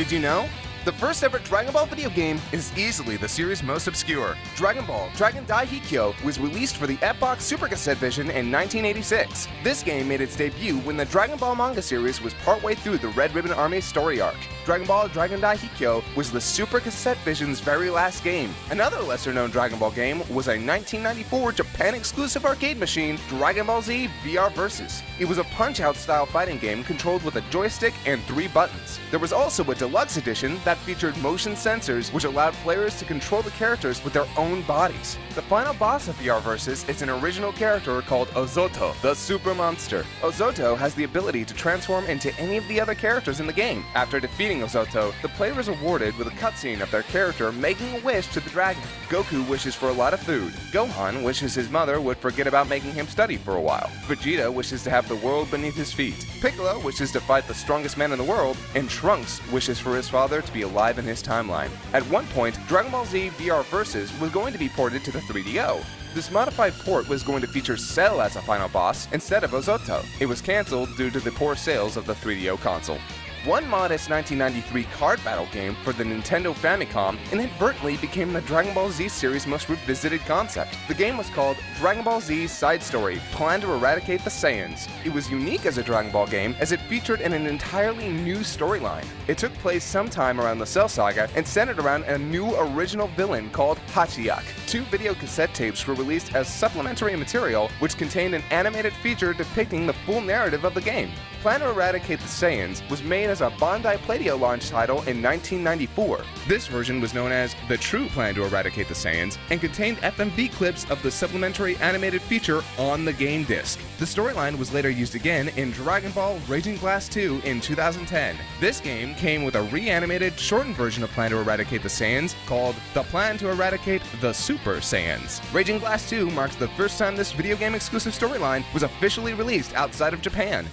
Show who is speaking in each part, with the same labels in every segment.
Speaker 1: Did you know? The first ever Dragon Ball video game is easily the series' most obscure. Dragon Ball Dragon Dai Hikyo was released for the Xbox Super Cassette Vision in 1986. This game made its debut when the Dragon Ball manga series was partway through the Red Ribbon Army's story arc. Dragon Ball Dragon Dai Hikyo was the Super Cassette Vision's very last game. Another lesser-known Dragon Ball game was a 1994 Japan-exclusive arcade machine, Dragon Ball Z VR Versus. It was a Punch-Out style fighting game controlled with a joystick and 3 buttons. There was also a deluxe edition that featured motion sensors which allowed players to control the characters with their own bodies. The final boss of VR Versus is an original character called Ozoto, the Super Monster. Ozoto has the ability to transform into any of the other characters in the game. After defeating Ozoto, the player is awarded with a cutscene of their character making a wish to the dragon. Goku wishes for a lot of food. Gohan wishes his mother would forget about making him study for a while. Vegeta wishes to have the world beneath his feet. Piccolo wishes to fight the strongest man in the world, and Trunks wishes for his father to be alive in his timeline. At one point, Dragon Ball Z VR Versus was going to be ported to the 3DO. This modified port was going to feature Cell as a final boss instead of Ozoto. It was cancelled due to the poor sales of the 3DO console. One modest 1993 card battle game for the Nintendo Famicom inadvertently became the Dragon Ball Z series' most revisited concept. The game was called Dragon Ball Z Side Story: Plan to Eradicate the Saiyans. It was unique as a Dragon Ball game as it featured an entirely new storyline. It took place sometime around the Cell Saga and centered around a new original villain called Hachiyak. 2 video cassette tapes were released as supplementary material which contained an animated feature depicting the full narrative of the game. Plan to Eradicate the Saiyans was made as a Bandai Playdio launch title in 1994. This version was known as The True Plan to Eradicate the Saiyans and contained FMV clips of the supplementary animated feature on the game disc. The storyline was later used again in Dragon Ball Raging Blast 2 in 2010. This game came with a reanimated, shortened version of Plan to Eradicate the Saiyans called The Plan to Eradicate the Super Saiyans. Raging Blast 2 marks the first time this video game exclusive storyline was officially released outside of Japan.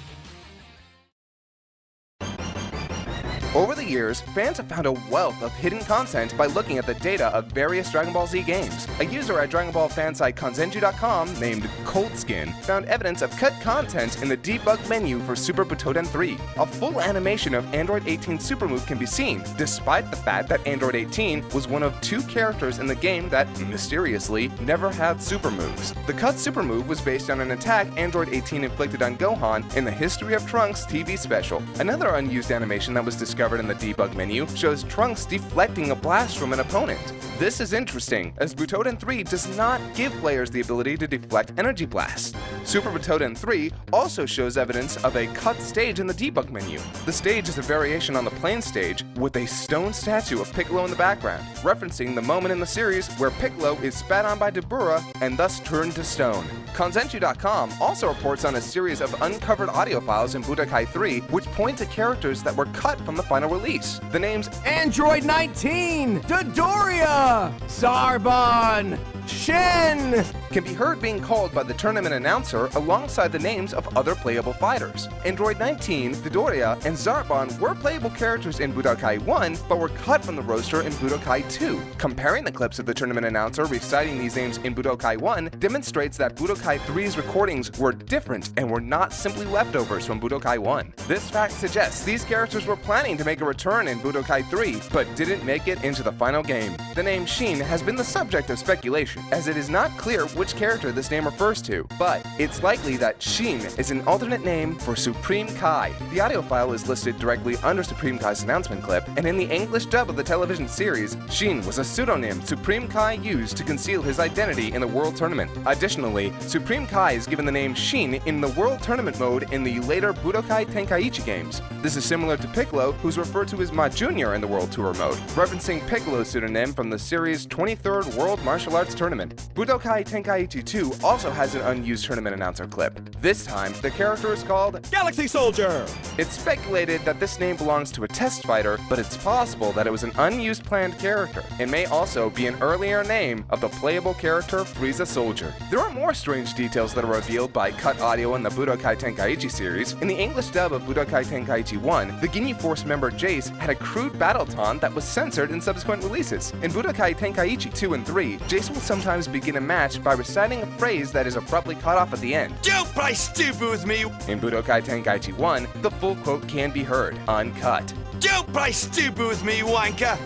Speaker 1: Over the years, fans have found a wealth of hidden content by looking at the data of various Dragon Ball Z games. A user at Dragon Ball fan site Kanzenju.com named Coldskin found evidence of cut content in the debug menu for Super Butoden 3. A full animation of Android 18's super move can be seen, despite the fact that Android 18 was one of 2 characters in the game that, mysteriously, never had super moves. The cut super move was based on an attack Android 18 inflicted on Gohan in the History of Trunks TV special. Another unused animation that was discovered in the debug menu shows Trunks deflecting a blast from an opponent. This is interesting, as Butoden 3 does not give players the ability to deflect energy blasts. Super Butoden 3 also shows evidence of a cut stage in the debug menu. The stage is a variation on the plain stage with a stone statue of Piccolo in the background, referencing the moment in the series where Piccolo is spat on by Dabura and thus turned to stone. Kanzenju.com also reports on a series of uncovered audio files in Budokai 3 which point to characters that were cut from the final release. The names
Speaker 2: Android 19, Dodoria, Zarbon, Shin
Speaker 1: can be heard being called by the tournament announcer alongside the names of other playable fighters. Android 19, Dodoria, and Zarbon were playable characters in Budokai 1, but were cut from the roster in Budokai 2. Comparing the clips of the tournament announcer reciting these names in Budokai 1 demonstrates that Budokai 3's recordings were different and were not simply leftovers from Budokai 1. This fact suggests these characters were planning to make a return in Budokai 3, but didn't make it into the final game. The name Shin has been the subject of speculation, as it is not clear which character this name refers to, but it's likely that Shin is an alternate name for Supreme Kai. The audio file is listed directly under Supreme Kai's announcement clip, and in the English dub of the television series, Shin was a pseudonym Supreme Kai used to conceal his identity in the World Tournament. Additionally, Supreme Kai is given the name Shin in the World Tournament mode in the later Budokai Tenkaichi games. This is similar to Piccolo, who's referred to as Ma Jr. in the World Tour mode, referencing Piccolo's pseudonym from the series' 23rd World Martial Arts Tournament. Budokai Tenkaichi 2 also has an unused tournament announcer clip. This time, the character is called
Speaker 2: Galaxy Soldier.
Speaker 1: It's speculated that this name belongs to a test fighter, but it's possible that it was an unused planned character. It may also be an earlier name of the playable character Frieza Soldier. There are more strange details that are revealed by cut audio in the Budokai Tenkaichi series. In the English dub of Budokai Tenkaichi 1, the Ginyu Force member Jace had a crude battle taunt that was censored in subsequent releases. In Budokai Tenkaichi 2 and 3, Jace will sometimes begin a match by reciting a phrase that is abruptly cut off at the end.
Speaker 2: Don't play stupid with me!
Speaker 1: In Budokai Tenkaichi 1, the full quote can be heard, uncut.
Speaker 2: Don't play stupid with me, wanker!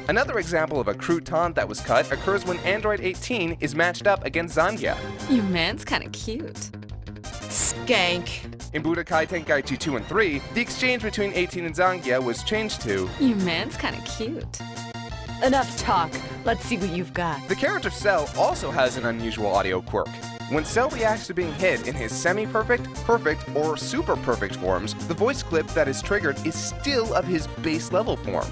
Speaker 1: Another example of a crude taunt that was cut occurs when Android 18 is matched up against Zangia.
Speaker 3: Your man's kinda cute. Skank.
Speaker 1: In Budokai Tenkaichi 2 and 3, the exchange between 18 and Zangia was changed to,
Speaker 3: Your man's kinda cute. Enough talk. Let's see what you've got.
Speaker 1: The character Cell also has an unusual audio quirk. When Cell reacts to being hit in his semi-perfect, perfect, or super perfect forms, the voice clip that is triggered is still of his base level form.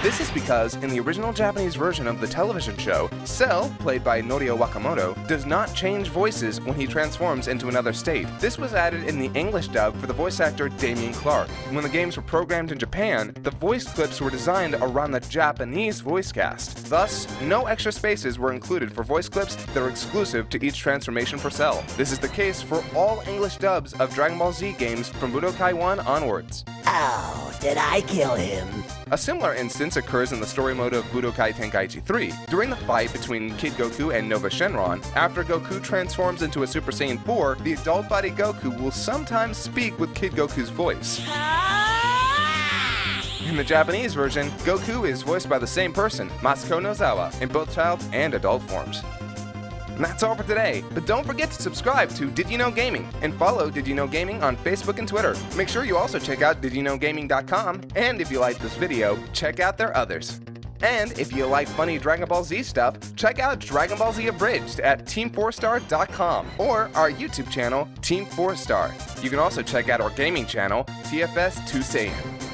Speaker 1: This is because in the original Japanese version of the television show, Cell, played by Norio Wakamoto, does not change voices when he transforms into another state. This was added in the English dub for the voice actor Damien Clark. When the games were programmed in Japan, the voice clips were designed around the Japanese voice cast. Thus, no extra spaces were included for voice clips that are exclusive to each transformation for Cell. This is the case for all English dubs of Dragon Ball Z games from Budokai 1 onwards.
Speaker 4: Oh, did I kill him?
Speaker 1: A similar instance occurs in the story mode of Budokai Tenkaichi 3. During the fight between Kid Goku and Nova Shenron, after Goku transforms into a Super Saiyan 4, the adult body Goku will sometimes speak with Kid Goku's voice. In the Japanese version, Goku is voiced by the same person, Masako Nozawa, in both child and adult forms. And that's all for today, but don't forget to subscribe to Did You Know Gaming and follow Did You Know Gaming on Facebook and Twitter. Make sure you also check out didyouknowgaming.com, and if you like this video, check out their others. And if you like funny Dragon Ball Z stuff, check out Dragon Ball Z Abridged at TeamFourStar.com or our YouTube channel, TeamFourStar. You can also check out our gaming channel, TFS2Saiyan.